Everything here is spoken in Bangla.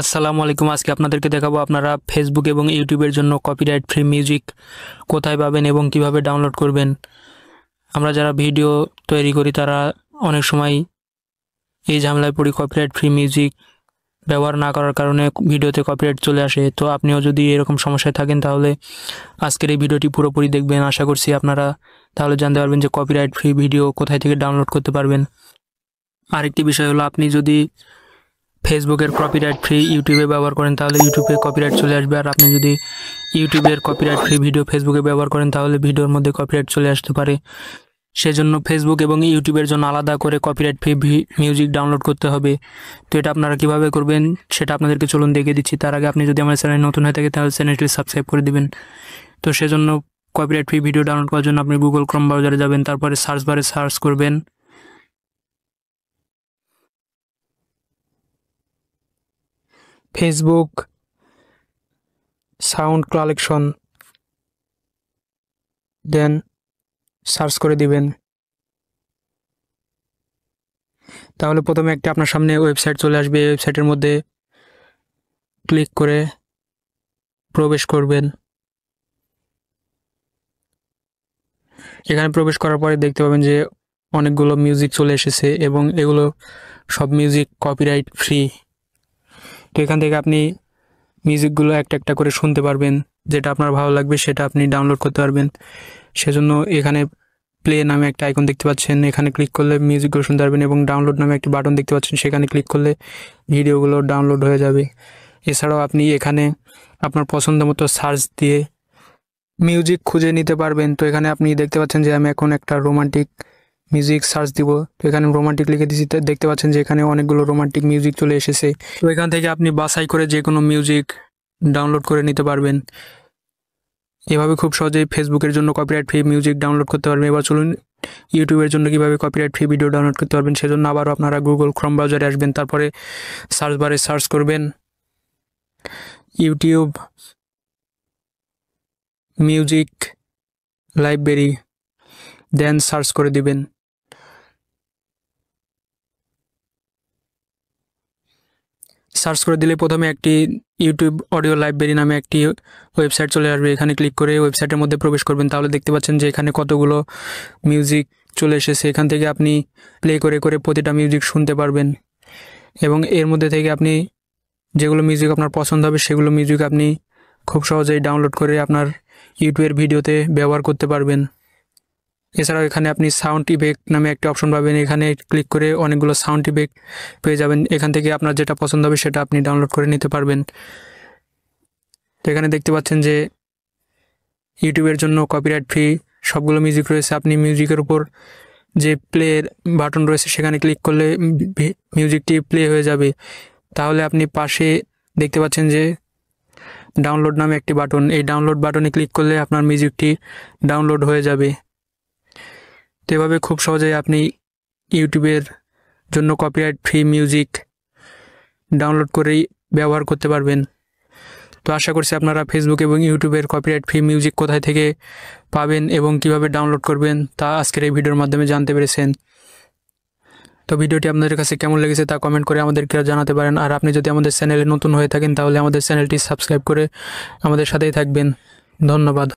আসসালামু আলাইকুম। আজকে আপনাদেরকে দেখাবো আপনারা ফেসবুক এবং ইউটিউবের জন্য কপিরাইট ফ্রি মিউজিক কোথায় পাবেন এবং কিভাবে ডাউনলোড করবেন। আমরা যারা ভিডিও তৈরি করি তারা অনেক সময় এই ঝামেলায় পড়ি, কপিরাইট ফ্রি মিউজিক ব্যবহার না করার কারণে ভিডিওতে কপিরাইট চলে আসে। তো আপনিও যদি এরকম সমস্যায় থাকেন তাহলে আজকের এই ভিডিওটি পুরোপুরি দেখবেন। আশা করছি আপনারা তাহলে জানতে পারবেন যে কপিরাইট ফ্রি ভিডিও কোথায় থেকে ডাউনলোড করতে পারবেন। আরেকটি বিষয় হলো, আপনি যদি ফেসবুকের কপিরাইট ফ্রি ইউটিউবে ব্যবহার করেন তাহলে ইউটিউবে কপিরাইট চলে আসবে, আর আপনি যদি ইউটিউবের কপিরাইট ফ্রি ভিডিও ফেসবুকে ব্যবহার করেন তাহলে ভিডিওর মধ্যে কপিরাইট চলে আসতে পারে। সেজন্য ফেসবুক এবং ইউটিউবের জন্য আলাদা করে কপিরাইট ফ্রি মিউজিক ডাউনলোড করতে হবে। তো এটা আপনারা কিভাবে করবেন সেটা আপনাদেরকে চলুন দেখিয়ে দিচ্ছি। তার আগে আপনি যদি আমার চ্যানেলে নতুন হয়ে থাকে তাহলে চ্যানেলটি সাবস্ক্রাইব করে দিবেন। তো সেজন্য কপিরাইট ফ্রি ভিডিও ডাউনলোড করার জন্য আপনি গুগল ক্রোম ব্রাউজারে যাবেন, তারপরে সার্চ বারে সার্চ করবেন ফেসবুক সাউন্ড কালেকশন, দেন সার্চ করে দিবেন। তাহলে প্রথমে একটা আপনার সামনে ওয়েবসাইট চলে আসবে। এই ওয়েবসাইটের মধ্যে ক্লিক করে প্রবেশ করবেন। এখানে প্রবেশ করার পরে দেখতে পাবেন যে অনেকগুলো মিউজিক চলে এসেছে এবং এগুলো সব মিউজিক কপিরাইট ফ্রি। তো এখান থেকে আপনি মিউজিকগুলো একটা একটা করে শুনতে পারবেন, যেটা আপনার ভালো লাগবে সেটা আপনি ডাউনলোড করতে পারবেন। সেজন্য এখানে প্লে নামে একটা আইকন দেখতে পাচ্ছেন, এখানে ক্লিক করলে মিউজিকগুলো শুনতে পারবেন, এবং ডাউনলোড নামে একটি বাটন দেখতে পাচ্ছেন, সেখানে ক্লিক করলে ভিডিওগুলো ডাউনলোড হয়ে যাবে। এছাড়াও আপনি এখানে আপনার পছন্দ মতো সার্চ দিয়ে মিউজিক খুঁজে নিতে পারবেন। তো এখানে আপনি দেখতে পাচ্ছেন যে আমি এখন একটা রোমান্টিক মিউজিক সার্চ দিব। তো এখানে রোমান্টিক লিখে দিচ্ছি, দেখতে পাচ্ছেন যে এখানে অনেকগুলো রোমান্টিক মিউজিক চলে এসেছে। তো এখান থেকে আপনি বাছাই করে যে কোনো মিউজিক ডাউনলোড করে নিতে পারবেন। এভাবে খুব সহজেই ফেসবুকের জন্য কপিরাইট ফ্রি মিউজিক ডাউনলোড করতে পারবেন। এবার চলুন ইউটিউবের জন্য কীভাবে কপিরাইট ফ্রি ভিডিও ডাউনলোড করতে পারবেন। সেজন্য আবারও আপনারা গুগল ক্রোম ব্রাউজারে আসবেন, তারপরে সার্চ বারে সার্চ করবেন ইউটিউব মিউজিক লাইব্রেরি, দেন সার্চ করে দিবেন। সার্চ করে দিলে প্রথমে একটি ইউটিউব অডিও লাইব্রেরি নামে একটি ওয়েবসাইট চলে আসবে। এখানে ক্লিক করে ওয়েবসাইটের মধ্যে প্রবেশ করবেন। তাহলে দেখতে পাচ্ছেন যে এখানে কতগুলো মিউজিক চলে এসেছে। এখান থেকে আপনি প্লে করে করে প্রতিটা মিউজিক শুনতে পারবেন, এবং এর মধ্যে থেকে আপনি যেগুলো মিউজিক আপনার পছন্দ হবে সেগুলো মিউজিক আপনি খুব সহজেই ডাউনলোড করে আপনার ইউটিউবের ভিডিওতে ব্যবহার করতে পারবেন। এছাড়াও এখানে আপনি সাউন্ড ইফেক্ট নামে একটা অপশন পাবেন, এখানে ক্লিক করে অনেকগুলো সাউন্ড ইফেক্ট পেয়ে যাবেন। এখান থেকে আপনার যেটা পছন্দ হবে সেটা আপনি ডাউনলোড করে নিতে পারবেন। তো এখানে দেখতে পাচ্ছেন যে ইউটিউবের জন্য কপিরাইট ফ্রি সবগুলো মিউজিক রয়েছে। আপনি মিউজিকের উপর যে প্লে বাটন রয়েছে সেখানে ক্লিক করলে মিউজিকটি প্লে হয়ে যাবে। তাহলে আপনি পাশে দেখতে পাচ্ছেন যে ডাউনলোড নামে একটি বাটন, এই ডাউনলোড বাটনে ক্লিক করলে আপনার মিউজিকটি ডাউনলোড হয়ে যাবে। তো এভাবে খুব সহজেই আপনি ইউটিউবের জন্য কপিরাইট ফ্রি মিউজিক ডাউনলোড করেই ব্যবহার করতে পারবেন। তো আশা করছি আপনারা ফেসবুক এবং ইউটিউবের কপিরাইট ফ্রি মিউজিক কোথায় থেকে পাবেন এবং কিভাবে ডাউনলোড করবেন তা আজকের এই ভিডিওর মাধ্যমে জানতে পেরেছেন। তো ভিডিওটি আপনাদের কাছে কেমন লেগেছে তা কমেন্ট করে আমাদেরকে জানাতে পারেন। আর আপনি যদি আমাদের চ্যানেলে নতুন হয়ে থাকেন তাহলে আমাদের চ্যানেলটি সাবস্ক্রাইব করে আমাদের সাথেই থাকবেন। ধন্যবাদ।